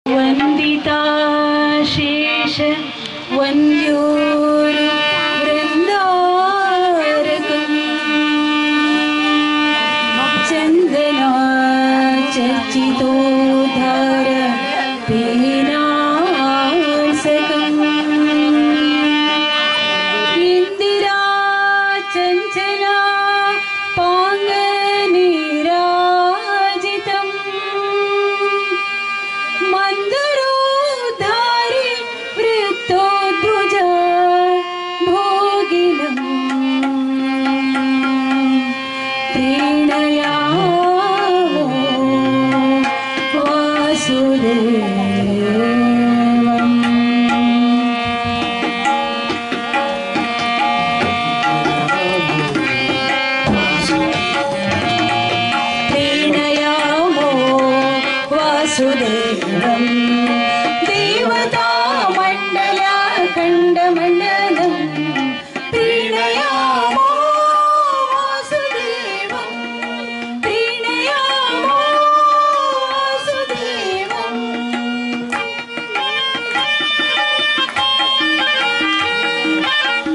वंदिता शेष वंद्योरु वृंदारकम् चंदना चर्चितोद्धार पीनासकम् इंदिरा चंचला पांगनिराजितम् मंदरोद्धारि वृत्तोद्भुज भोगिनम् प्रीणयामो वासुदेवम्। प्रीणयामो वासुदेवम् देवता मंडला खंडमंडलम् प्रीणयामो वासुदेवम् प्रीणयामो वासुदेवम्।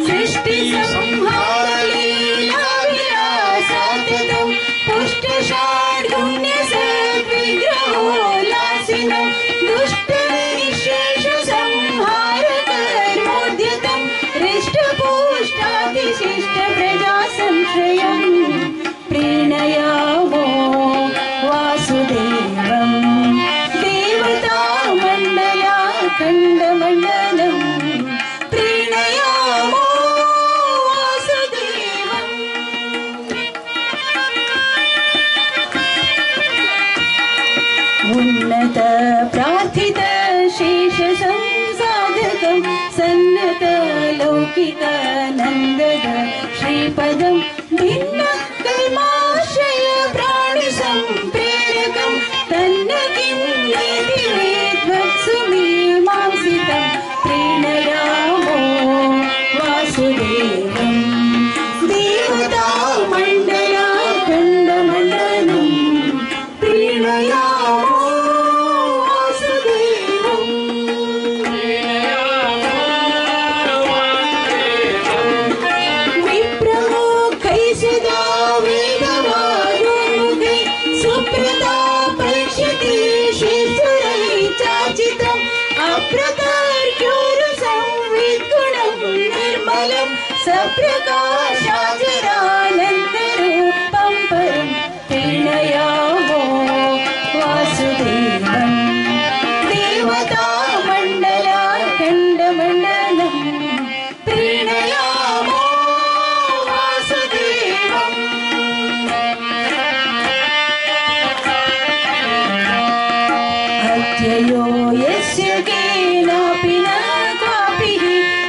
सृष्टि संहार लीला विलासातीतम् पुष्टशार्दुल्य सद्विग्रहोल्लासिनम् दुष्ट निःशेष संहार कर्मोद्यतम् हृष्टपुष्टातिशिष्ट प्रजा संश्रयम् प्रीणयामो वासुदेवम् देवता मंडला खंडमंडलम् प्रीणयामो वासुदेवम्। उन्नत प्रार्थित शेष संसाधकं सन्नत लौकिक नंदद श्रीपदं भिन्न कर्माश्रय प्राणि संप्रेरकं तन्न किं नेति वेद्वत्सु मीमांसितं प्रीणयामो वासुदेवम् देवता मंडला खंडमंडलम् प्रीणयामो वासुदेवम्। विप्रमुखैः सदा वेदवादोमुखै सुप्रतापैक्षते शेषुरैः चाचितम् अप्रतर्क्योरुसंविद्गुणं निर्मलं सप्रकाशाचरानन्दरूपं परं प्रीणयामो वासुदेवम् देवता मंडला खंडमंडलम् प्रीणयामो वासुदेवम्। अत्ययो यस्य केनापि न क्वापि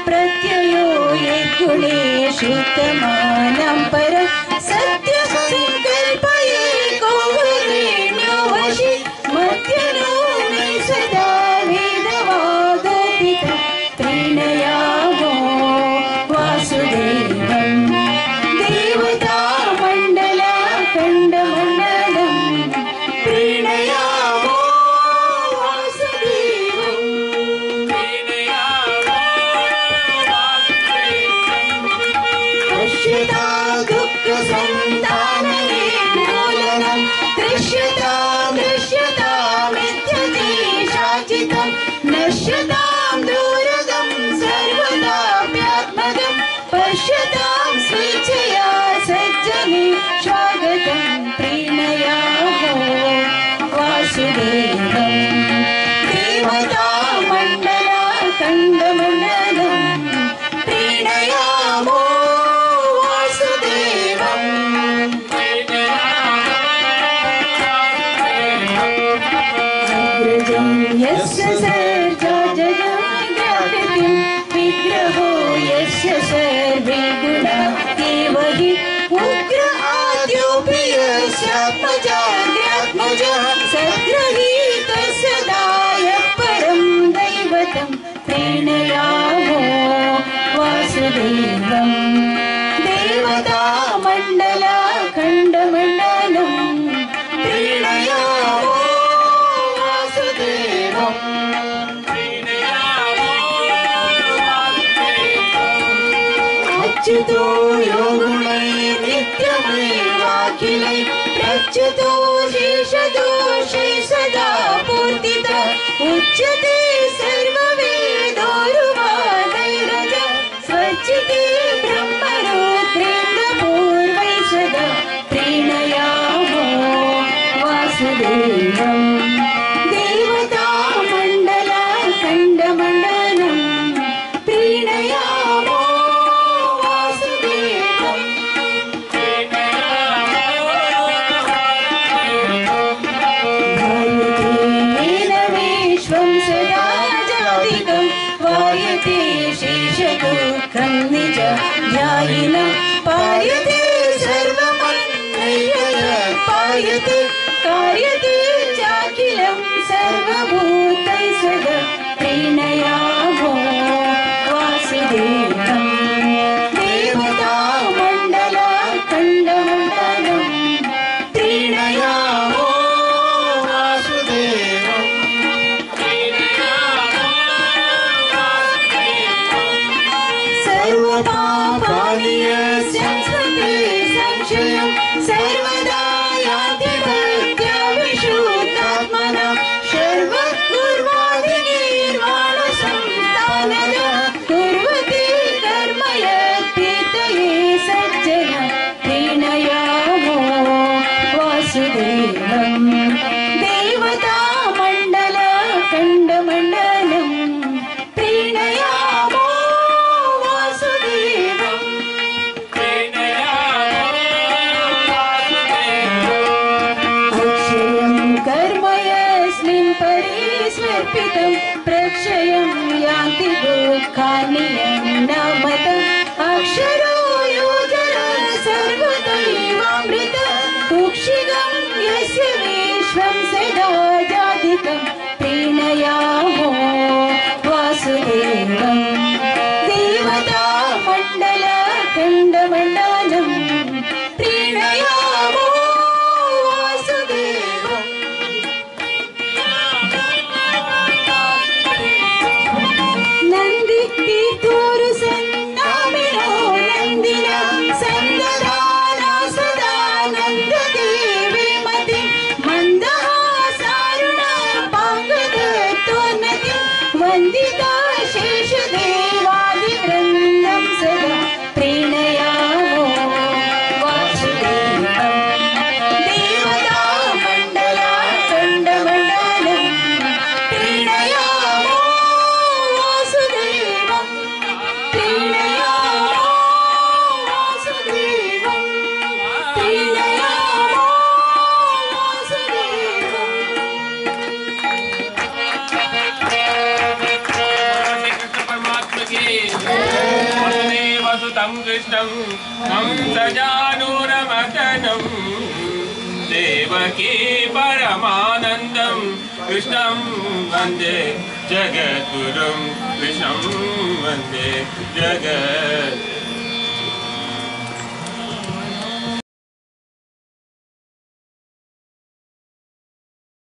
प्रत्ययो यद्गुणेषु तमानं परं सत्य संकल्पयेको वरेण्यो वशि मध्यनो मे सदा वेदवादोपितं प्रीणयामो वासुदेवम् देवता मंडला खंडमंडलम् प्रीणयामो वासुदेवम्। पश्यता दुःख संताननिर्मूलनं दृश्यतां दृश्यतामित्यदेशाचितं नश्यतां दूरगं सर्वदाप्यात्मजं पश्यतां स्वेच्छया सज्जने स्वागतं प्रीणयामो वासुदेवम् देवता मंडला खंडमंडलम् प्रीणयामो वासुदेवम्। अग्रजं यस्य सर्जा जगद्व्यापितं विग्रहो यस्य सर्वे गुणा एव हि उग्र आद्योऽपि यस्यात्मजाग्र्यात्मजः सद्गृहीतः सदाय परं दैवतं प्रीणयामो वासुदेवम् देवता मंडला खंडमंडलम् प्रीणयामो वासुदेवम्। अच्युतो योगुणै नित्यमेवाखिलै प्रच्युतो शेषदोषै सदा पूर्तिता उच्यते सर्ववेदोरुवादैरज स्वच्यते ब्रह्मरुद्रेन्द्रपूर्वै सदा प्रीणयामो वासुदेवम् पायते सर्वमन्नय्यपायते कार्यते चाखिलं सर्वभूतै सदा प्रीणयामो वासुदेवम् देवतामण्डलाखण्डमण्डलं प्रीणयामो वासुदेवम् सर्वपापानि सर्वदा याति भक्त्याविशुद्धात्मना सर्वकुर्वादिनिर्वाणसंस्थानद कुर्वते कर्म यत्प्रीतये सज्जन प्रीणयामो वासुदेवम् देवतामण्डलाखण्डमण्डलं प्रीणयामो प्रक्षयं यान्ति दुःखानि यन्नमत अक्षरो योजन सर्वदैवामृत कुक्षिगं यस्य विश्वं सदा जाधिकं प्रीणयामो वासुदेवम् देवतामण्डलाखण्डमण्डलं प्रीणयामो वासुदेवम् वन्दिता शेषदेवादिवृन्दं सदा प्रीणयामो वासुदेवम् देवतामण्डलाखण्डमण्डलं प्रीणयामो वासुदेवम् प्रीणयामो वासुदेवम् प्रीणयामो वसुतं कृष्णं कंसजानूरमर्दनं देवकी परमानन्दं कृष्णं वन्दे जगद्गुरुं कृष्णं वन्दे जगद्